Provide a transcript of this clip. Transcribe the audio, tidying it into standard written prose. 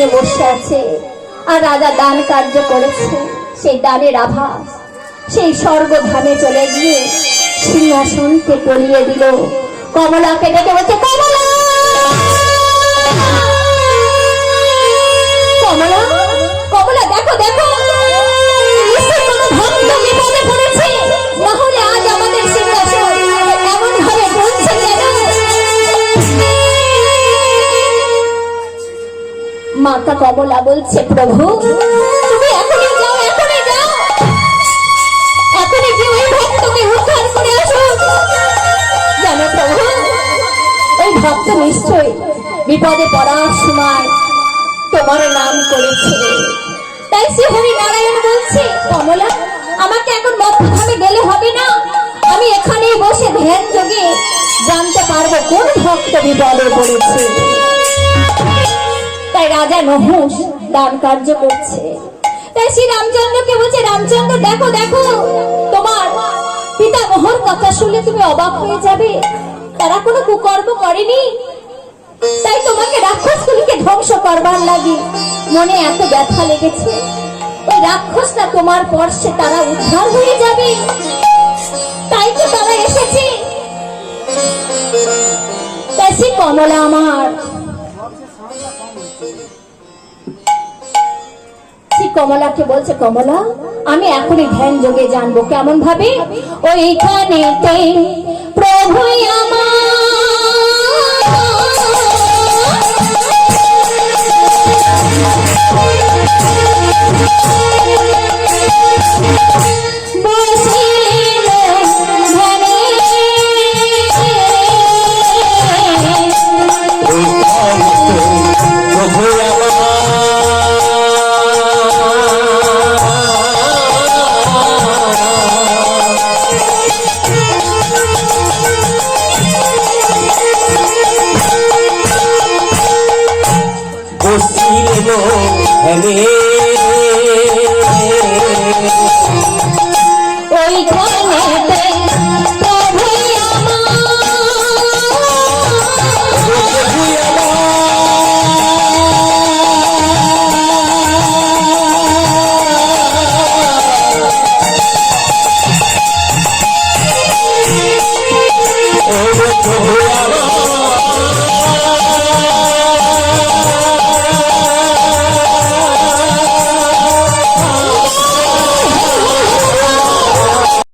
নিয়ে বসে আছে আর রাজা দান কার্য করেছে। সেই দানের আভাস সেই স্বর্গধামে চলে গিয়ে সিংহাসনকে পরিয়ে দিল। কমলাকে ডেকে বলছে, কমলা কমলা কমলা, দেখো দেখো কোনো ভক্ত বিপদে পড়েছে, না হলে আজ আমাদের সিংহাসন এমন ভাবে বলছে কেন? মাতা কমলা বলছে, প্রভু তুমি এখনই যাও, এখনই যাও, এখনই গিয়ে ওই ভক্তকে উদ্ধার করে আসো। জানো প্রভু, ওই ভক্ত নিশ্চয় বিপদে পড়ার সময় তোমার নাম করেছে। তাই শ্রী হরি নারায়ণ বলছে, কমলা আমাকে এখন মধ্যধামে গেলে হবে না, আমি এখানেই বসে ধ্যান যোগে জানতে পারবো কোন ভক্ত বিপদে পড়েছে। তাই রাজা নহুষ দান কার্য করছে। তাই শ্রী রামচন্দ্রকে বলছে, রামচন্দ্র দেখো দেখো, তোমার পিতামহর কথা শুনলে তুমি অবাক হয়ে যাবে। তারা কোনো কুকর্ম করেনি, তাই তোমাকে রাক্ষসগুলিকে ধ্বংস করবার লাগে মনে এত ব্যথা লেগেছে। ওই রাক্ষসটা তোমার পর্শে তারা উদ্ধার হয়ে যাবে, তাই তো তারা এসেছে। তাই সে কমলা আমার কমলাকে বলছে, কমলা আমি এখনই ধ্যান যোগে জানবো কেমন ভাবে। ওইখানে প্রভু আমার